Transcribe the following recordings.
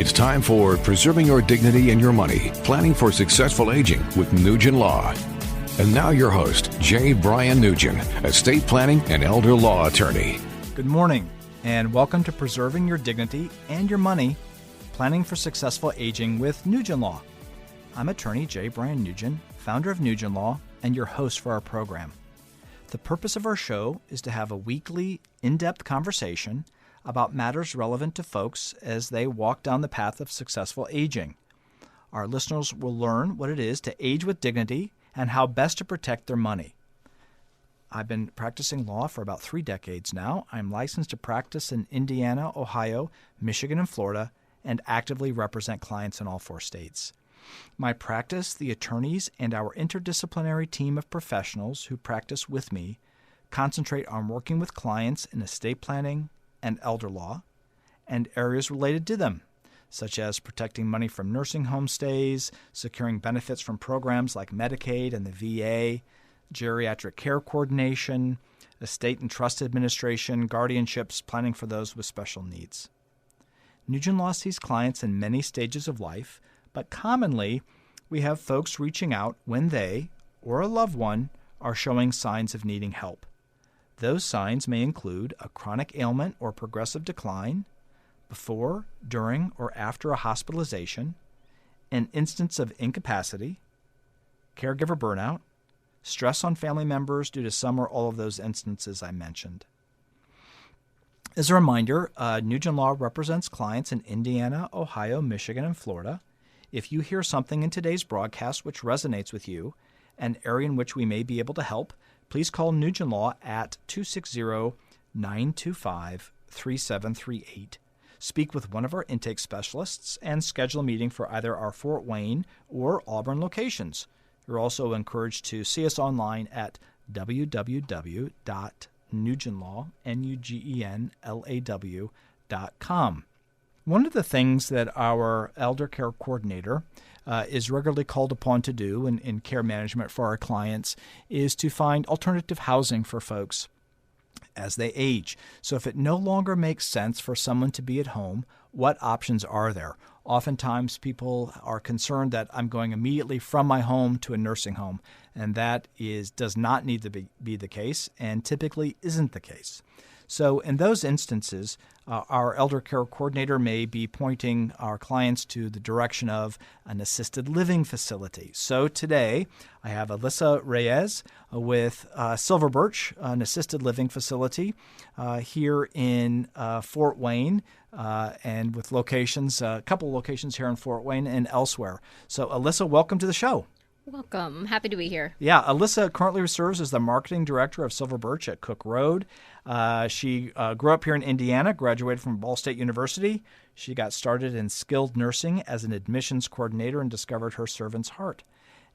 It's time for Preserving Your Dignity and Your Money, Planning for Successful Aging with Nugen Law. And now your host, J. Bryan Nugen, estate planning and elder law attorney. Good morning, and welcome to Preserving Your Dignity and Your Money, Planning for Successful Aging with Nugen Law. I'm attorney J. Bryan Nugen, founder of Nugen Law, and your host for our program. The purpose of our show is to have a weekly, in-depth conversation about matters relevant to folks as they walk down the path of successful aging. Our listeners will learn what it is to age with dignity and how best to protect their money. I've been practicing law for about 3 decades now. I'm licensed to practice in Indiana, Ohio, Michigan, and Florida, and actively represent clients in all 4 states. My practice, the attorneys, and our interdisciplinary team of professionals who practice with me concentrate on working with clients in estate planning and elder law, and areas related to them, such as protecting money from nursing home stays, securing benefits from programs like Medicaid and the VA, geriatric care coordination, estate and trust administration, guardianships, planning for those with special needs. Nugen Law sees clients in many stages of life, but commonly we have folks reaching out when they or a loved one are showing signs of needing help. Those signs may include a chronic ailment or progressive decline, before, during, or after a hospitalization, an instance of incapacity, caregiver burnout, stress on family members due to some or all of those instances I mentioned. As a reminder, Nugen Law represents clients in Indiana, Ohio, Michigan, and Florida. If you hear something in today's broadcast which resonates with you, an area in which we may be able to help, please call Nugen Law at 260-925-3738. Speak with one of our intake specialists and schedule a meeting for either our Fort Wayne or Auburn locations. You're also encouraged to see us online at www.nugenlaw.com. One of the things that our elder care coordinator is regularly called upon to do in care management for our clients is to find alternative housing for folks as they age. So if it no longer makes sense for someone to be at home, what options are there? Oftentimes people are concerned that I'm going immediately from my home to a nursing home, and that does not need to be the case and typically isn't the case. So in those instances, our elder care coordinator may be pointing our clients to the direction of an assisted living facility. So today, I have Alyssa Reyes with Birch, an assisted living facility here in Fort Wayne, and with locations, a couple locations here in Fort Wayne and elsewhere. So Alyssa, welcome to the show. Welcome. Happy to be here. Yeah, Alyssa currently serves as the marketing director of Birch at Cook Road. She grew up here in Indiana, graduated from Ball State University. She got started in skilled nursing as an admissions coordinator and discovered her servant's heart.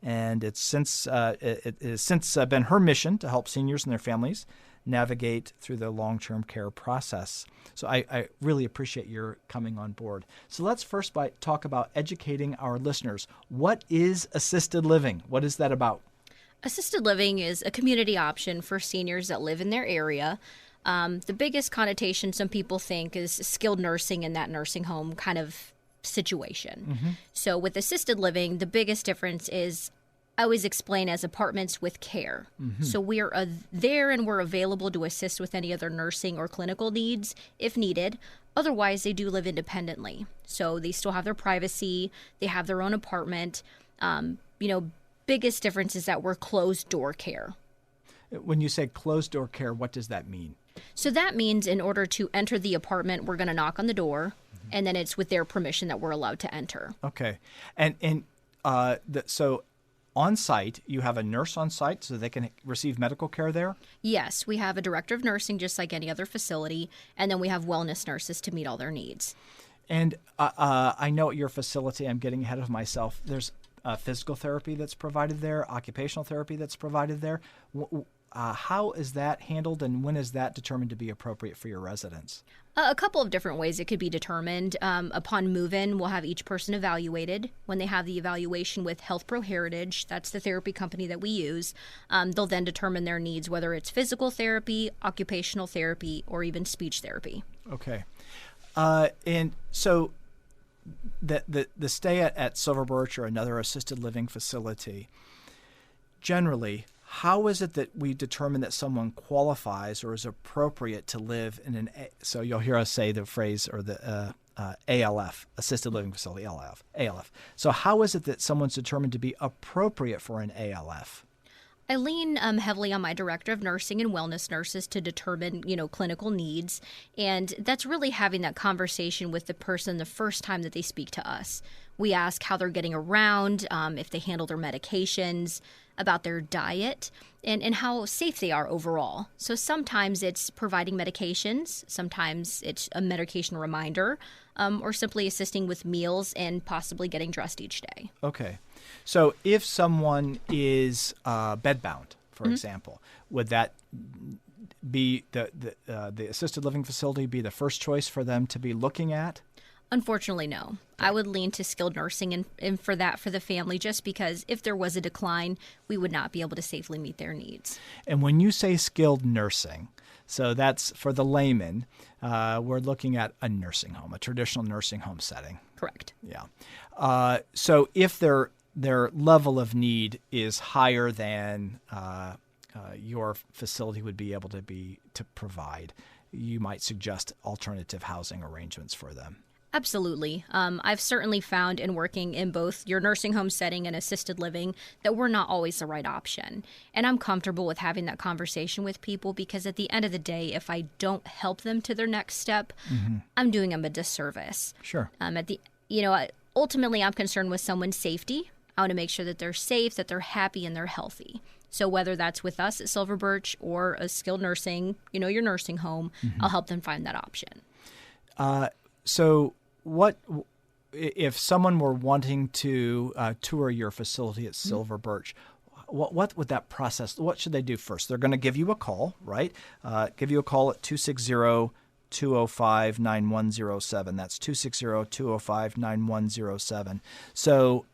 And it has since been her mission to help seniors and their families navigate through the long-term care process. So I really appreciate your coming on board. So let's first talk about educating our listeners. What is assisted living? What is that about? Assisted living is a community option for seniors that live in their area. The biggest connotation some people think is skilled nursing in that nursing home kind of situation. Mm-hmm. So with assisted living, the biggest difference is I always explain as apartments with care. Mm-hmm. So we're there and we're available to assist with any other nursing or clinical needs if needed. Otherwise, they do live independently. So they still have their privacy. They have their own apartment. Biggest difference is that we're closed door care. When you say closed door care, what does that mean? So that means in order to enter the apartment, we're going to knock on the door, mm-hmm. and then it's with their permission that we're allowed to enter. Okay. So on site, you have a nurse on site so they can receive medical care there? Yes, we have a director of nursing just like any other facility, and then we have wellness nurses to meet all their needs. And I know at your facility, I'm getting ahead of myself, there's physical therapy that's provided there, occupational therapy that's provided there. How is that handled, and when is that determined to be appropriate for your residents? A couple of different ways it could be determined. Upon move-in, we'll have each person evaluated. When they have the evaluation with Health Pro Heritage, that's the therapy company that we use, they'll then determine their needs, whether it's physical therapy, occupational therapy, or even speech therapy. Okay. And so the stay at Silver Birch or another assisted living facility, generally, how is it that we determine that someone qualifies or is appropriate to live in so you'll hear us say the phrase or the ALF, assisted living facility, ALF. So how is it that someone's determined to be appropriate for an ALF? I lean heavily on my director of nursing and wellness nurses to determine, clinical needs. And that's really having that conversation with the person the first time that they speak to us. We ask how they're getting around, if they handle their medications, about their diet, and how safe they are overall. So sometimes it's providing medications, sometimes it's a medication reminder, or simply assisting with meals and possibly getting dressed each day. Okay. So if someone is bedbound, for example, would that be the assisted living facility be the first choice for them to be looking at? Unfortunately, no. I would lean to skilled nursing and for the family, just because if there was a decline, we would not be able to safely meet their needs. And when you say skilled nursing, so that's for the layman, we're looking at a nursing home, a traditional nursing home setting. Correct. Yeah. So if their level of need is higher than your facility would be able to provide, you might suggest alternative housing arrangements for them. Absolutely. I've certainly found in working in both your nursing home setting and assisted living that we're not always the right option. And I'm comfortable with having that conversation with people because at the end of the day, if I don't help them to their next step, I'm doing them a disservice. Sure. Ultimately, I'm concerned with someone's safety. I want to make sure that they're safe, that they're happy, and they're healthy. So whether that's with us at Silver Birch or a skilled nursing, your nursing home, I'll help them find that option. So what if someone were wanting to tour your facility at Silver Birch? What would that process? What should they do first? They're going to give you a call, right? Give you a call at 260-205-9107. That's 260-205-9107. So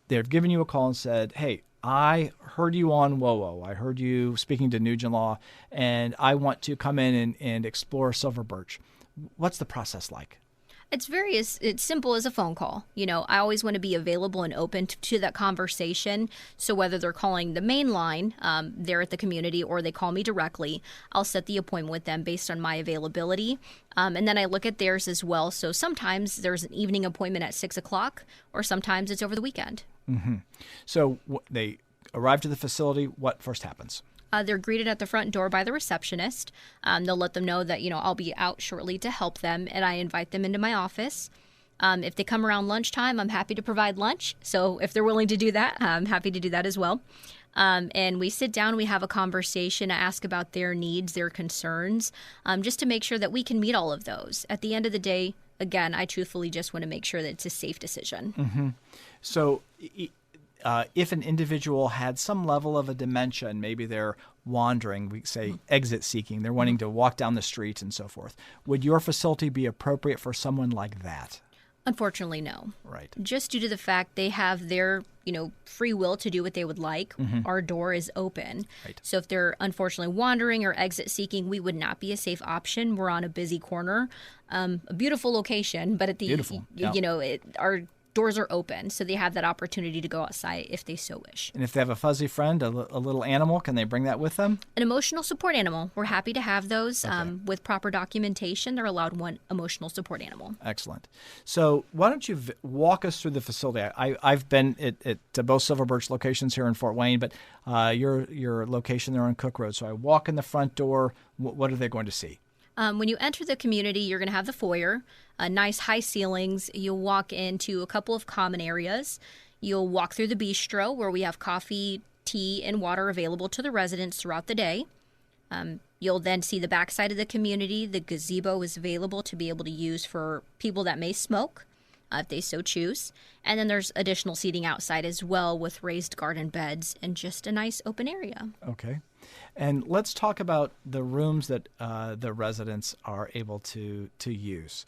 they've given you a call and said, hey, I heard you on WOWO. I heard you speaking to Nugen Law, and I want to come in and explore Silver Birch. What's the process like? It's simple as a phone call. I always want to be available and open to that conversation. So whether they're calling the main line there at the community or they call me directly, I'll set the appointment with them based on my availability. And then I look at theirs as well. So sometimes there's an evening appointment at 6 o'clock or sometimes it's over the weekend. Mm-hmm. So they arrive to the facility. What first happens? They're greeted at the front door by the receptionist. They'll let them know that, I'll be out shortly to help them, and I invite them into my office. If they come around lunchtime, I'm happy to provide lunch. So if they're willing to do that, I'm happy to do that as well. And we sit down, we have a conversation, I ask about their needs, their concerns, just to make sure that we can meet all of those. At the end of the day, again, I truthfully just want to make sure that it's a safe decision. Mm-hmm. So if an individual had some level of a dementia and maybe they're wandering, we say exit seeking, they're wanting to walk down the street and so forth, would your facility be appropriate for someone like that? Unfortunately, no. Right. Just due to the fact they have their, free will to do what they would like, our door is open. Right. So if they're unfortunately wandering or exit seeking, we would not be a safe option. We're on a busy corner, a beautiful location, but at the, Beautiful. Yeah. Our doors are open, so they have that opportunity to go outside if they so wish. And if they have a fuzzy friend, a little animal, can they bring that with them? An emotional support animal. We're happy to have those. Okay. With proper documentation, they're allowed one emotional support animal. Excellent. So why don't you walk us through the facility? I've been at both Silver Birch locations here in Fort Wayne, but your location there on Cook Road. So I walk in the front door. What are they going to see? When you enter the community, you're going to have the foyer, nice high ceilings. You'll walk into a couple of common areas. You'll walk through the bistro where we have coffee, tea, and water available to the residents throughout the day. You'll then see the backside of the community. The gazebo is available to be able to use for people that may smoke, if they so choose. And then there's additional seating outside as well with raised garden beds and just a nice open area. Okay. And let's talk about the rooms that the residents are able to use.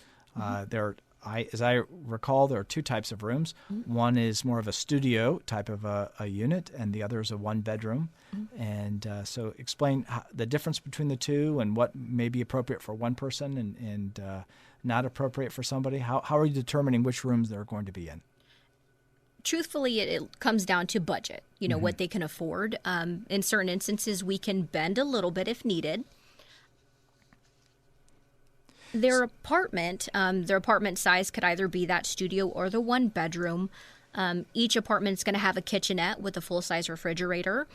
There as I recall, there are two types of rooms. Mm-hmm. One is more of a studio type of a unit, and the other is a one-bedroom. Mm-hmm. And so explain the difference between the two and what may be appropriate for one person and not appropriate for somebody. How are you determining which rooms they're going to be in? Truthfully, it comes down to budget, mm-hmm. what they can afford. In certain instances, we can bend a little bit if needed. Their apartment size could either be that studio or the one bedroom. Each apartment's going to have a kitchenette with a full-size refrigerator.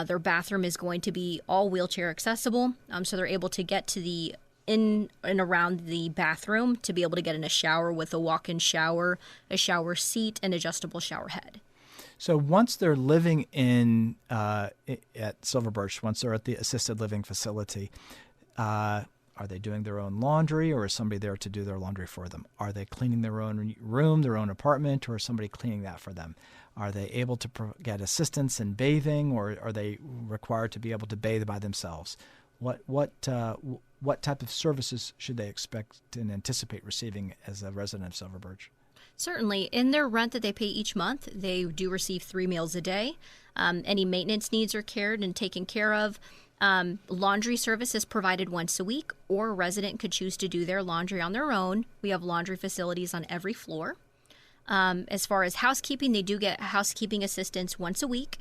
Their bathroom is going to be all wheelchair accessible, so they're able to get to in and around the bathroom to be able to get in a shower with a walk-in shower, a shower seat, and adjustable shower head. So once they're living in at Silver Birch, once they're at the assisted living facility, are they doing their own laundry, or is somebody there to do their laundry for them? Are they cleaning their own room, their own apartment, or is somebody cleaning that for them? Are they able to get assistance in bathing, or are they required to be able to bathe by themselves? What type of services should they expect and anticipate receiving as a resident of Silver Birch? Certainly. In their rent that they pay each month, they do receive 3 meals a day. Any maintenance needs are cared and taken care of. Laundry service is provided once a week, or a resident could choose to do their laundry on their own. We have laundry facilities on every floor. As far as housekeeping, they do get housekeeping assistance once a week.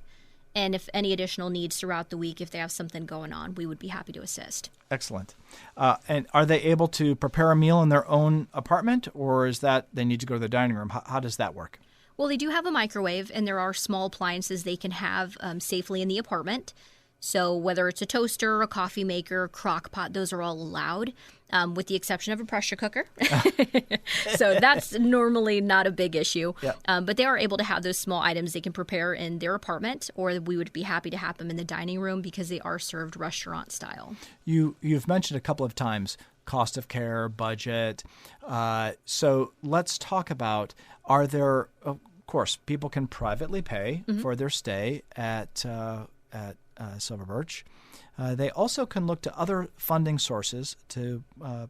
And if any additional needs throughout the week, if they have something going on, we would be happy to assist. Excellent. And are they able to prepare a meal in their own apartment, or is that they need to go to the dining room? How does that work? Well, they do have a microwave, and there are small appliances they can have safely in the apartment. So whether it's a toaster, a coffee maker, crock pot, those are all allowed, with the exception of a pressure cooker. So that's normally not a big issue. Yep. But they are able to have those small items they can prepare in their apartment, or we would be happy to have them in the dining room because they are served restaurant style. You've mentioned a couple of times cost of care, budget. So let's talk about, are there, of course, people can privately pay mm-hmm. for their stay at Silver Birch. They also can look to other funding sources to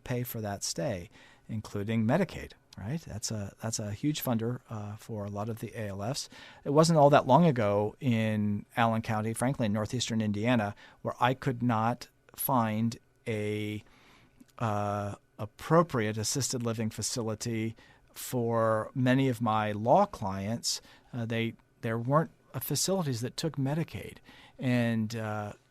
pay for that stay, including Medicaid. Right, that's a huge funder for a lot of the ALFs. It wasn't all that long ago in Allen County, frankly, in northeastern Indiana, where I could not find a appropriate assisted living facility for many of my law clients. There weren't facilities that took Medicaid. And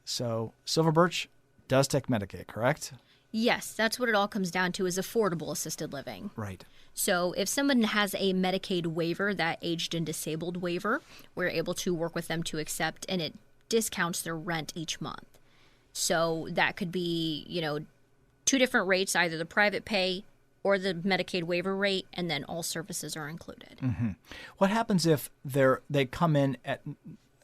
so Silver Birch does take Medicaid, correct? Yes, that's what it all comes down to, is affordable assisted living. Right. So if someone has a Medicaid waiver, that aged and disabled waiver, we're able to work with them to accept, and it discounts their rent each month. So that could be, 2 different rates, either the private pay or the Medicaid waiver rate, and then all services are included. Mm-hmm. What happens if they come in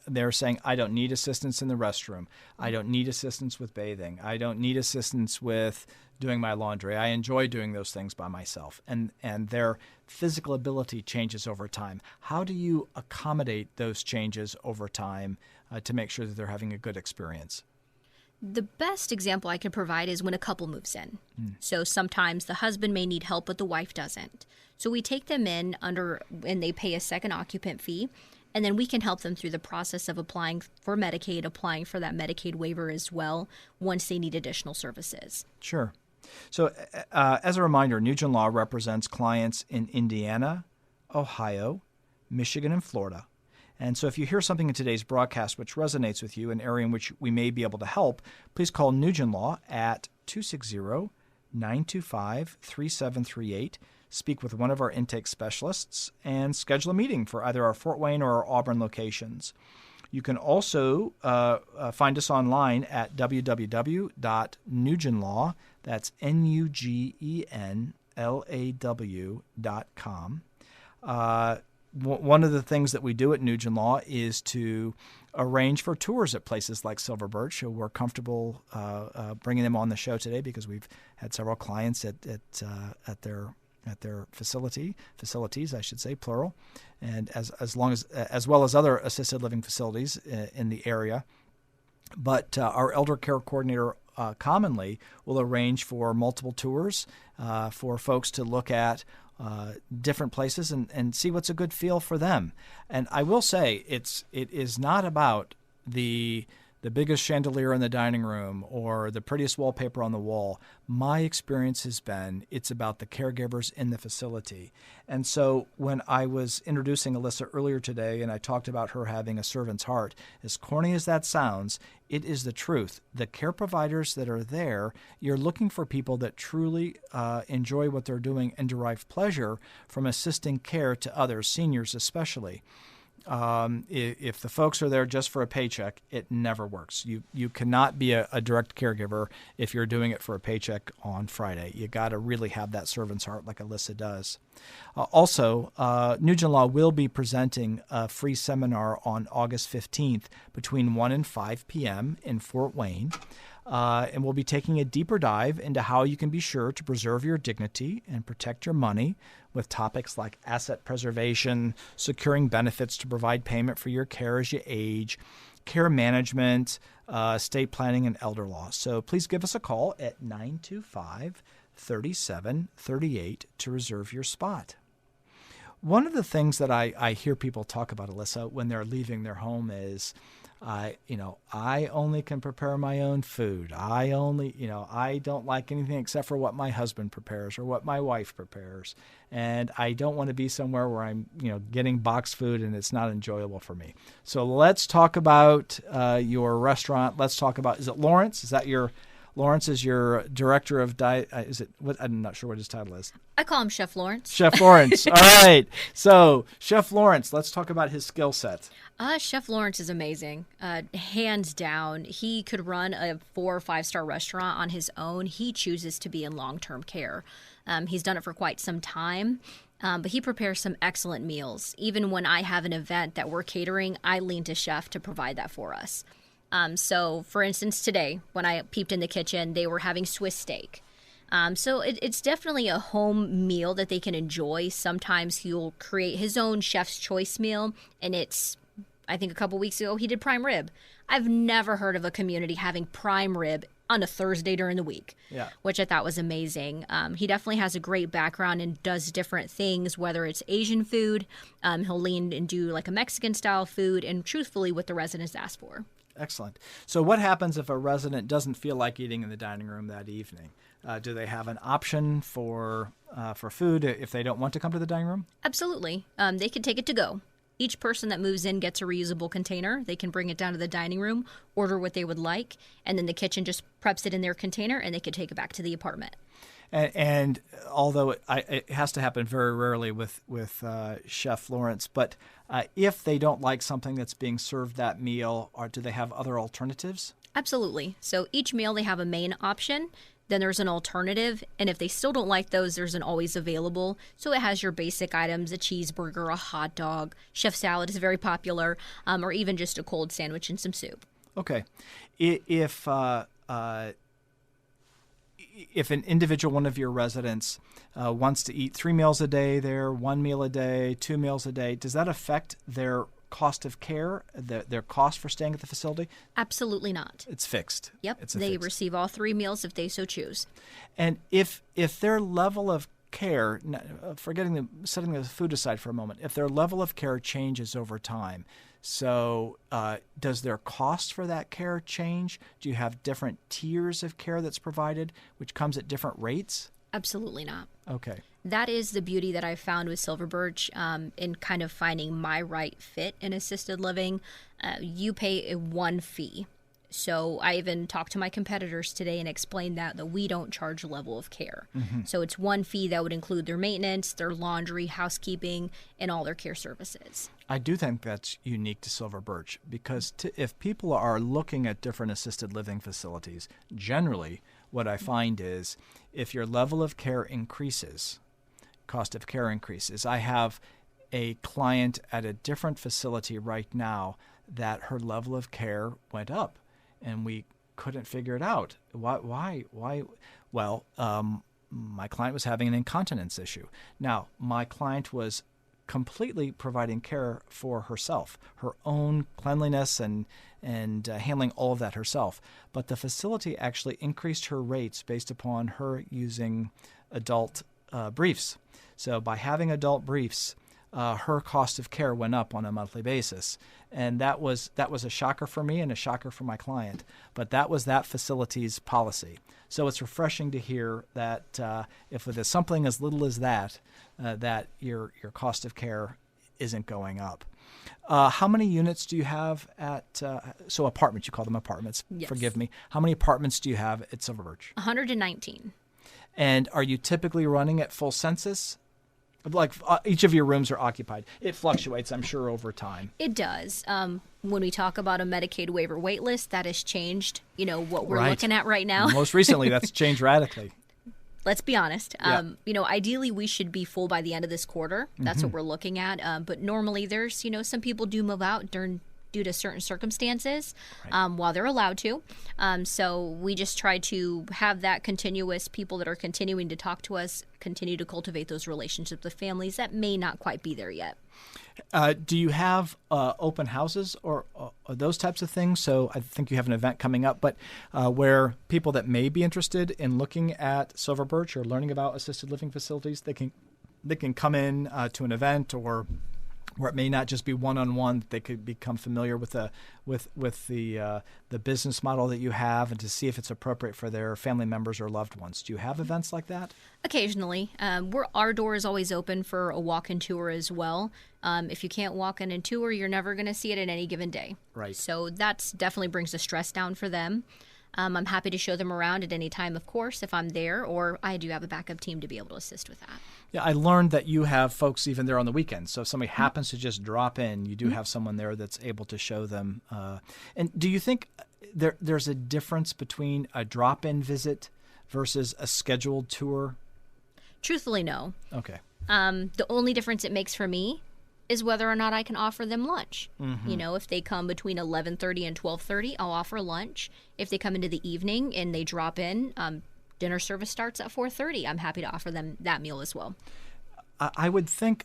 they're saying, I don't need assistance in the restroom. I don't need assistance with bathing. I don't need assistance with doing my laundry. I enjoy doing those things by myself. And their physical ability changes over time. How do you accommodate those changes over time to make sure that they're having a good experience? The best example I can provide is when a couple moves in. So sometimes the husband may need help, but the wife doesn't. So we take them in and they pay a second occupant fee. And then we can help them through the process of applying for Medicaid, applying for that Medicaid waiver as well, once they need additional services. Sure. So as a reminder, Nugen Law represents clients in Indiana, Ohio, Michigan, and Florida. And so if you hear something in today's broadcast which resonates with you, an area in which we may be able to help, please call Nugen Law at 260-925-3738. Speak with one of our intake specialists, and schedule a meeting for either our Fort Wayne or our Auburn locations. You can also find us online at www.nugenlaw, that's NUGENLAW.com. One of the things that we do at Nugen Law is to arrange for tours at places like Silver Birch. So we're comfortable bringing them on the show today because we've had several clients at their facilities, I should say, plural, and as well as other assisted living facilities in the area. But our elder care coordinator commonly will arrange for multiple tours for folks to look at different places and see what's a good feel for them. And I will say it is not about the biggest chandelier in the dining room or the prettiest wallpaper on the wall. My experience has been it's about the caregivers in the facility. And so when I was introducing Alyssa earlier today and I talked about her having a servant's heart, as corny as that sounds, it is the truth. The care providers that are there, you're looking for people that truly enjoy what they're doing and derive pleasure from assisting care to others, seniors especially. If the folks are there just for a paycheck, it never works. You cannot be a direct caregiver if you're doing it for a paycheck on Friday. You got to really have that servant's heart like Alyssa does. Also, Nugen Law will be presenting a free seminar on August 15th between 1 and 5 p.m. in Fort Wayne. And we'll be taking a deeper dive into how you can be sure to preserve your dignity and protect your money with topics like asset preservation, securing benefits to provide payment for your care as you age, care management, estate planning, and elder law. So please give us a call at 925-3738 to reserve your spot. One of the things that I hear people talk about, Alyssa, when they're leaving their home is, I only can prepare my own food. I don't like anything except for what my husband prepares or what my wife prepares. And I don't want to be somewhere where I'm, getting boxed food and it's not enjoyable for me. So let's talk about your restaurant. Let's talk about, is it Lawrence? Lawrence is your director of diet. I'm not sure what his title is. I call him Chef Lawrence. Chef Lawrence. All right. So Chef Lawrence, let's talk about his skill set. Chef Lawrence is amazing. Hands down. He could run a 4 or 5-star restaurant on his own. He chooses to be in long-term care. He's done it for quite some time. But he prepares some excellent meals. Even when I have an event that we're catering, I lean to Chef to provide that for us. So, for instance, today, when I peeped in the kitchen, they were having Swiss steak. So it's definitely a home meal that they can enjoy. Sometimes he'll create his own chef's choice meal, and I think a couple weeks ago, he did prime rib. I've never heard of a community having prime rib on a Thursday during the week, which I thought was amazing. He definitely has a great background and does different things, whether it's Asian food. He'll lean and do like a Mexican-style food, and truthfully what the residents ask for. Excellent. So what happens if a resident doesn't feel like eating in the dining room that evening? Do they have an option for food if they don't want to come to the dining room? Absolutely. They can take it to go. Each person that moves in gets a reusable container. They can bring it down to the dining room, order what they would like, and then the kitchen just preps it in their container, and they can take it back to the apartment. And although it has to happen very rarely with Chef Lawrence, but if they don't like something that's being served that meal, do they have other alternatives? Absolutely. So each meal they have a main option, then there's an alternative, and if they still don't like those, there's an always available. So it has your basic items, a cheeseburger, a hot dog, chef salad is very popular, or even just a cold sandwich and some soup. Okay. If an individual, one of your residents, wants to eat 3 meals a day there, 1 meal a day, 2 meals a day, does that affect their cost of care, their cost for staying at the facility? Absolutely not. It's fixed. Yep. They receive all 3 meals if they so choose. And if their level of care, setting the food aside for a moment, if their level of care changes over time, so does their cost for that care change? Do you have different tiers of care that's provided, which comes at different rates? Absolutely not. Okay. That is the beauty that I found with Silver Birch in kind of finding my right fit in assisted living. You pay a one fee. So I even talked to my competitors today and explained that we don't charge a level of care. Mm-hmm. So it's one fee that would include their maintenance, their laundry, housekeeping, and all their care services. I do think that's unique to Silver Birch because if people are looking at different assisted living facilities, generally what I find is if your level of care increases, cost of care increases. I have a client at a different facility right now that her level of care went up. And we couldn't figure it out. Why? Well, my client was having an incontinence issue. Now, my client was completely providing care for herself, her own cleanliness and handling all of that herself. But the facility actually increased her rates based upon her using adult briefs. So by having adult briefs, her cost of care went up on a monthly basis. And that was a shocker for me and a shocker for my client. But that was that facility's policy. So it's refreshing to hear that if it is something as little as that, that your cost of care isn't going up. How many units do you have at, so apartments, you call them apartments, Yes. Forgive me. How many apartments do you have at Silver Birch? 119. And are you typically running at full census? Like each of your rooms are occupied. It fluctuates, I'm sure, over time. It does. When we talk about a Medicaid waiver wait list, that has changed, what we're Right. looking at right now. Most recently, that's changed radically. Let's be honest. Yeah. Ideally, we should be full by the end of this quarter. That's what we're looking at. But normally, there's, some people do move out due to certain circumstances while they're allowed to. So we just try to have that continuous people that are continuing to talk to us, continue to cultivate those relationships with families that may not quite be there yet. Do you have open houses or those types of things? So I think you have an event coming up, but where people that may be interested in looking at Silver Birch or learning about assisted living facilities, they can come in to an event, or where it may not just be one-on-one, they could become familiar with the business model that you have and to see if it's appropriate for their family members or loved ones. Do you have events like that? Occasionally. Our door is always open for a walk-in tour as well. If you can't walk in and tour, you're never going to see it at any given day. Right. So that definitely brings the stress down for them. I'm happy to show them around at any time, of course, if I'm there, or I do have a backup team to be able to assist with that. Yeah, I learned that you have folks even there on the weekends. So if somebody happens to just drop in, you do have someone there that's able to show them. And do you think there's a difference between a drop-in visit versus a scheduled tour? Truthfully, no. Okay. The only difference it makes for me is whether or not I can offer them lunch. If they come between 11:30 and 12:30, I'll offer lunch. If they come into the evening and they drop in, dinner service starts at 4:30. I'm happy to offer them that meal as well. I would think,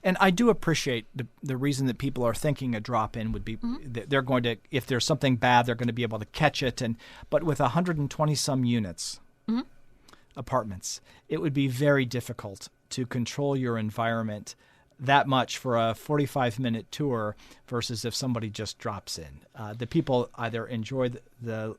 and I do appreciate the reason that people are thinking a drop-in would be they're going to, if there's something bad, they're going to be able to catch it. But with 120 some units, apartments, it would be very difficult to control your environment that much for a 45-minute tour versus if somebody just drops in. The people either enjoy the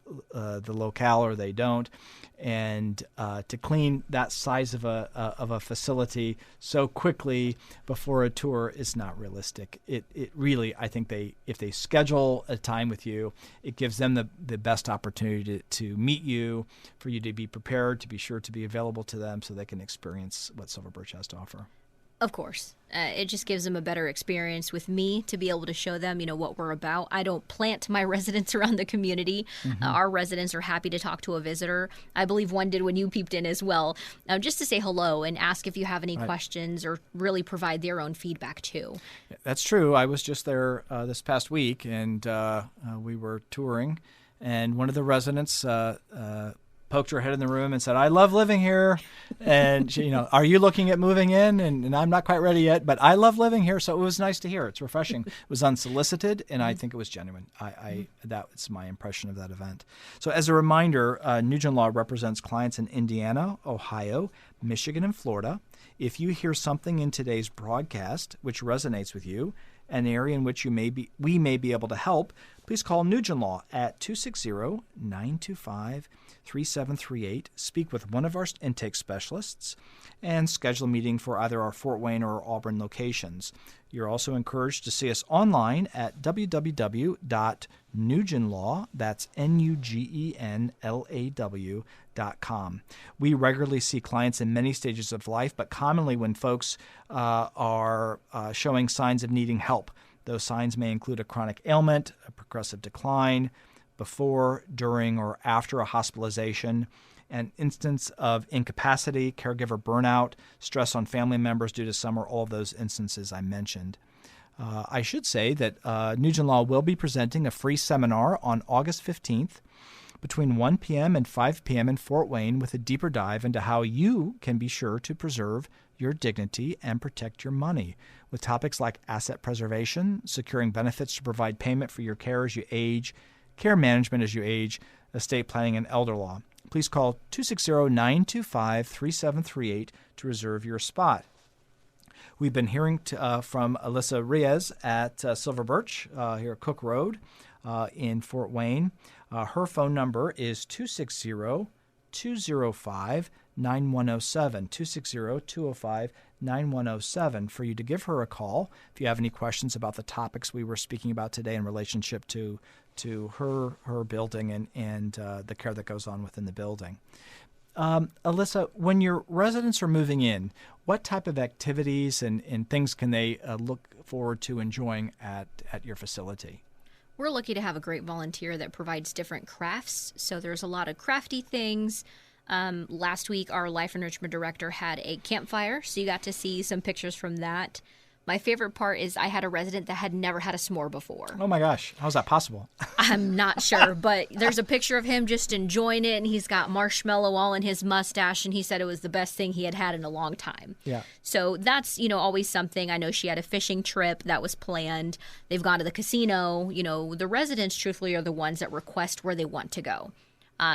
locale or they don't, and to clean that size of a facility so quickly before a tour is not realistic. It really, I think if they schedule a time with you, it gives them the best opportunity to meet you, for you to be prepared, to be sure to be available to them so they can experience what Silver Birch has to offer. Of course. It just gives them a better experience with me to be able to show them, what we're about. I don't plant my residents around the community. Our residents are happy to talk to a visitor. I believe one did when you peeped in as well, just to say hello and ask if you have any questions or really provide their own feedback too. That's true. I was just there this past week, and we were touring, and one of the residents poked her head in the room and said, "I love living here." And she, "Are you looking at moving in?" And I'm not quite ready yet, but I love living here. So it was nice to hear. It's refreshing. It was unsolicited, and I think it was genuine. That's my impression of that event. So as a reminder, Nugen Law represents clients in Indiana, Ohio, Michigan, and Florida. If you hear something in today's broadcast which resonates with you, an area in which we may be able to help, please call Nugen Law at 260-925-3738. Speak with one of our intake specialists and schedule a meeting for either our Fort Wayne or Auburn locations. You're also encouraged to see us online at www.nugenlaw, that's NUGENLAW.com. We regularly see clients in many stages of life, but commonly when folks are showing signs of needing help. Those signs may include a chronic ailment, a progressive decline, before, during, or after a hospitalization, an instance of incapacity, caregiver burnout, stress on family members due to some or all of those instances I mentioned. I should say that Nugen Law will be presenting a free seminar on August 15th between 1 p.m. and 5 p.m. in Fort Wayne with a deeper dive into how you can be sure to preserve your dignity and protect your money, with topics like asset preservation, securing benefits to provide payment for your care as you age, care management as you age, estate planning, and elder law. please call 260-925-3738 to reserve your spot. We've been hearing from Alyssa Reyes at Silver Birch here at Cook Road in Fort Wayne. Her phone number is 260-205-9107, 260-205-9107 for you to give her a call if you have any questions about the topics we were speaking about today in relationship to her building and the care that goes on within the building. Alyssa, when your residents are moving in, what type of activities and things can they look forward to enjoying at your facility? We're lucky to have a great volunteer that provides different crafts. So there's a lot of crafty things. Last week, our life enrichment director had a campfire, so you got to see some pictures from that. My favorite part is I had a resident that had never had a s'more before. Oh my gosh, how's that possible? I'm not sure, but there's a picture of him just enjoying it, and he's got marshmallow all in his mustache, and he said it was the best thing he had had in a long time. Yeah. So that's, always something. I know she had a fishing trip that was planned. They've gone to the casino. The residents, truthfully, are the ones that request where they want to go.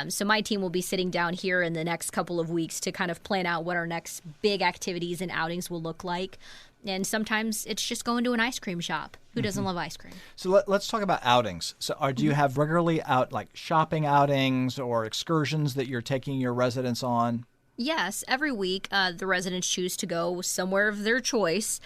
So my team will be sitting down here in the next couple of weeks to kind of plan out what our next big activities and outings will look like. And sometimes it's just going to an ice cream shop. Who doesn't love ice cream? So let's talk about outings. So do you have regularly out like shopping outings or excursions that you're taking your residents on? Yes, every week the residents choose to go somewhere of their choice.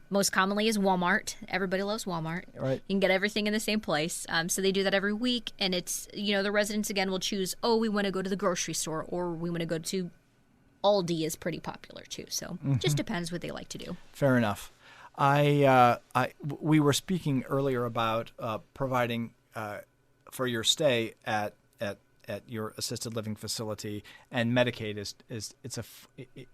Most commonly is Walmart. Everybody loves Walmart. Right. You can get everything in the same place. So they do that every week. And it's, the residents, again, will choose, we want to go to the grocery store, or we want to go to Aldi is pretty popular too. So it just depends what they like to do. Fair enough. We were speaking earlier about providing for your stay at your assisted living facility, and Medicaid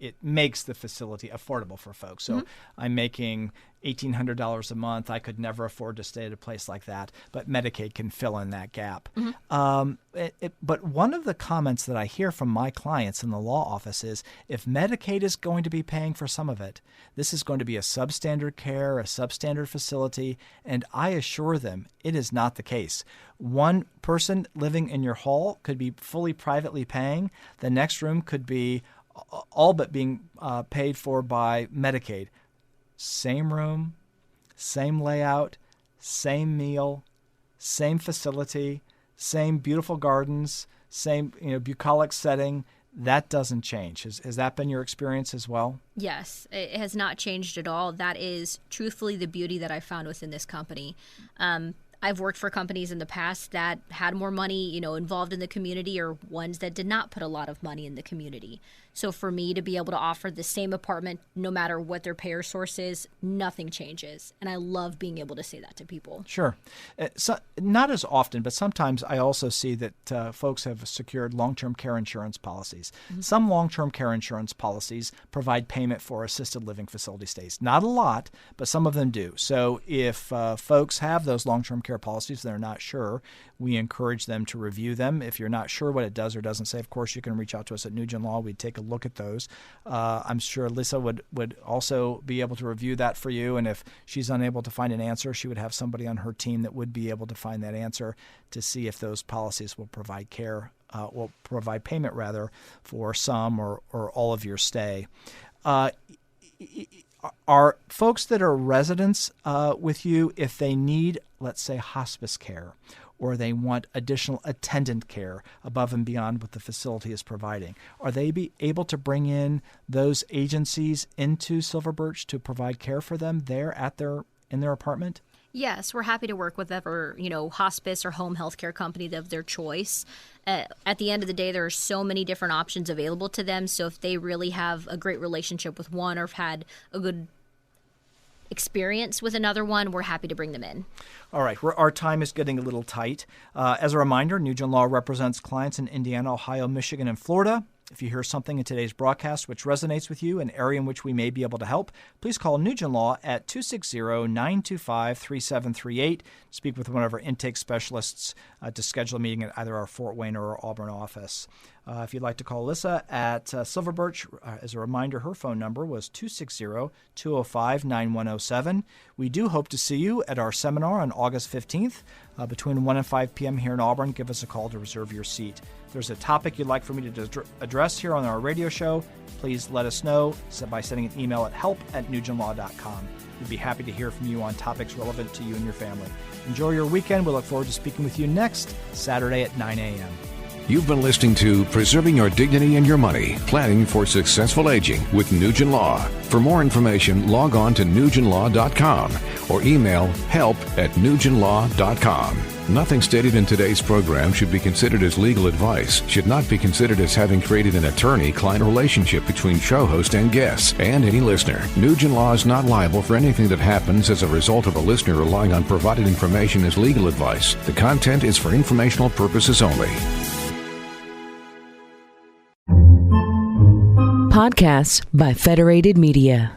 it makes the facility affordable for folks. So I'm making $1,800 a month. I could never afford to stay at a place like that, but Medicaid can fill in that gap. But one of the comments that I hear from my clients in the law office is, if Medicaid is going to be paying for some of it, this is going to be a substandard care, a substandard facility, and I assure them it is not the case. One person living in your hall could be fully privately paying. The next room could be all but being paid for by Medicaid. Same room, same layout, same meal, same facility, same beautiful gardens, same bucolic setting. That doesn't change. Has that been your experience as well? Yes, it has not changed at all. That is truthfully the beauty that I found within this company. I've worked for companies in the past that had more money, involved in the community, or ones that did not put a lot of money in the community. So for me to be able to offer the same apartment, no matter what their payer source is, nothing changes. And I love being able to say that to people. Sure. So, not as often, but sometimes I also see that folks have secured long-term care insurance policies. Some long-term care insurance policies provide payment for assisted living facility stays. Not a lot, but some of them do. So if folks have those long-term care policies and they're not sure, we encourage them to review them. If you're not sure what it does or doesn't say, of course, you can reach out to us at Nugen Law. We'd take a look at those. I'm sure Alyssa would also be able to review that for you. And if she's unable to find an answer, she would have somebody on her team that would be able to find that answer to see if those policies will provide care, will provide payment rather, for some or all of your stay. Are folks that are residents with you, if they need, let's say, hospice care, or they want additional attendant care above and beyond what the facility is providing, are they be able to bring in those agencies into Silver Birch to provide care for them there in their apartment? Yes, we're happy to work with whatever, hospice or home health care company of their choice. At the end of the day, there are so many different options available to them. So if they really have a great relationship with one, or have had a good experience with another one, we're happy to bring them in. All right. Our time is getting a little tight. As a reminder, Nugen Law represents clients in Indiana, Ohio, Michigan, and Florida. If you hear something in today's broadcast which resonates with you, an area in which we may be able to help, please call Nugen Law at 260-925-3738. Speak with one of our intake specialists to schedule a meeting at either our Fort Wayne or our Auburn office. If you'd like to call Alyssa at Silver Birch, as a reminder, her phone number was 260-205-9107. We do hope to see you at our seminar on August 15th between 1 and 5 p.m. here in Auburn. Give us a call to reserve your seat. If there's a topic you'd like for me to address here on our radio show, please let us know by sending an email at help@nugenlaw.com. We'd be happy to hear from you on topics relevant to you and your family. Enjoy your weekend. We look forward to speaking with you next Saturday at 9 a.m. You've been listening to Preserving Your Dignity and Your Money, Planning for Successful Aging with Nugen Law. For more information, log on to nugenlaw.com or email help@nugenlaw.com. Nothing stated in today's program should be considered as legal advice, should not be considered as having created an attorney-client relationship between show host and guests and any listener. Nugen Law is not liable for anything that happens as a result of a listener relying on provided information as legal advice. The content is for informational purposes only. Podcasts by Federated Media.